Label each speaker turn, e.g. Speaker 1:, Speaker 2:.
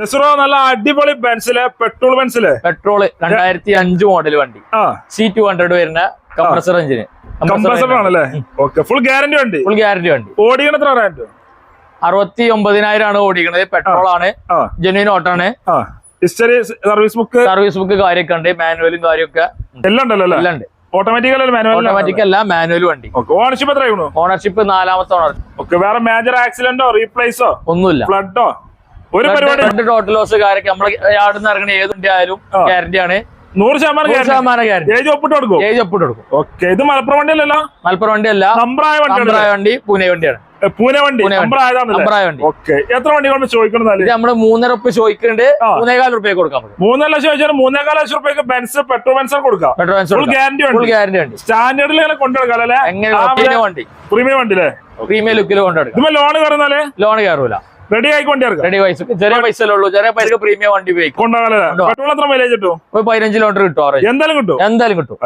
Speaker 1: നെസ്റോ നല്ല അടിപൊളി ബെൻസിലെ petrol ബെൻസിലെ
Speaker 2: petrol 2005 model വണ്ടി C200 വരുന്ന കംപ്രസർ എഞ്ചിന്
Speaker 1: കംപ്രസർ ആണല്ലേ? ഓക്കെ, ഫുൾ ഗ്യാരണ്ടി വണ്ടി.
Speaker 2: ഫുൾ ഗ്യാരണ്ടി വണ്ടി.
Speaker 1: ഓടിക്കണ എത്ര റേറ്റ്?
Speaker 2: 69,000 ആണ് ഓടിക്കണത്. പെട്രോൾ ആണ്, ജെന്യൂൻ ഓട്ടാണ്.
Speaker 1: ഹിസ്റ്ററി, സർവീസ്
Speaker 2: ബുക്ക് കാര്യമൊക്കെ ഉണ്ട്, മാനുവലും കാര്യമൊക്കെ
Speaker 1: എല്ലാം ഉണ്ടല്ലോ.
Speaker 2: എല്ലാം ഉണ്ട്.
Speaker 1: ഓട്ടോമാറ്റിക്
Speaker 2: അല്ല, മാനുവൽ വണ്ടി.
Speaker 1: ഓണർഷിപ്പ് എത്രയാണോ?
Speaker 2: ഓണർഷിപ്പ് 4ാമത്തെ ഓണർ.
Speaker 1: ഓക്കെ, വേറെ മേജർ ആക്സിഡന്റോ റീപ്ലേസോ
Speaker 2: ഒന്നുമില്ല.
Speaker 1: ഫ്ലഡോ ഒരു പരിപാടി?
Speaker 2: ടോട്ടൽ ലോസ് കാര്യമൊക്കെ നമ്മള് യാർഡിന്ന് ഇറങ്ങണ ഏതുണ്ടി ആയാലും ഗ്യാരണ്ടി ആണ്.
Speaker 1: 100% ഗ്യാരണ്ടി. ഏജ് ഒപ്പിട്ട് കൊടുക്കും. ഓക്കെ, ഇത് മലപ്പുറം വണ്ടി അല്ലല്ലോ?
Speaker 2: മലപ്പുറം വണ്ടി അല്ല,
Speaker 1: നമ്പറായ
Speaker 2: വണ്ടി പൂനെ വണ്ടിയാണ്.
Speaker 1: പൂനെ വണ്ടി
Speaker 2: വണ്ടി.
Speaker 1: ഓക്കെ, എത്ര വണ്ടികളാണ് ചോദിക്കുന്നത്?
Speaker 2: നമ്മള് 3.5 ഉറുപ്പ്യ ചോദിക്കുന്നുണ്ട്. 3.25 ഉറുപ്പ്യ കൊടുക്കാം.
Speaker 1: 3 ലക്ഷം ചോദിച്ചാൽ 3.25 ലക്ഷം റുപ്യക്ക് ബെൻസ് പെട്രോൾ ബെൻസ് കൊടുക്കാം.
Speaker 2: ഗ്യാരണ്ടി വണ്ടി.
Speaker 1: സ്റ്റാൻഡേർഡിൽ കൊണ്ടുനടക്കാം അല്ലേ?
Speaker 2: വണ്ടി
Speaker 1: പ്രീമിയം വണ്ടി അല്ലേ?
Speaker 2: പ്രീമിയം ലുക്കിൽ കൊണ്ടുനടക്കാം.
Speaker 1: ലോൺ കയറുന്നാലേ?
Speaker 2: ലോൺ കയറൂല.
Speaker 1: റെഡി ആയിക്കൊണ്ടിരിക്കും.
Speaker 2: റെഡി പൈസ ചെറിയ പൈസ ഉള്ളൂ. ചെറിയ പൈസ പ്രീമിയം വണ്ടി ഉപയോഗിക്കും.
Speaker 1: കൊണ്ടുപോകാം. പെട്രോൾ എത്ര മൈലേജ് കിട്ടും?
Speaker 2: 15 കിലോമീറ്റർ കിട്ടും.
Speaker 1: എന്തായാലും കിട്ടും.
Speaker 2: എന്തായാലും കിട്ടും.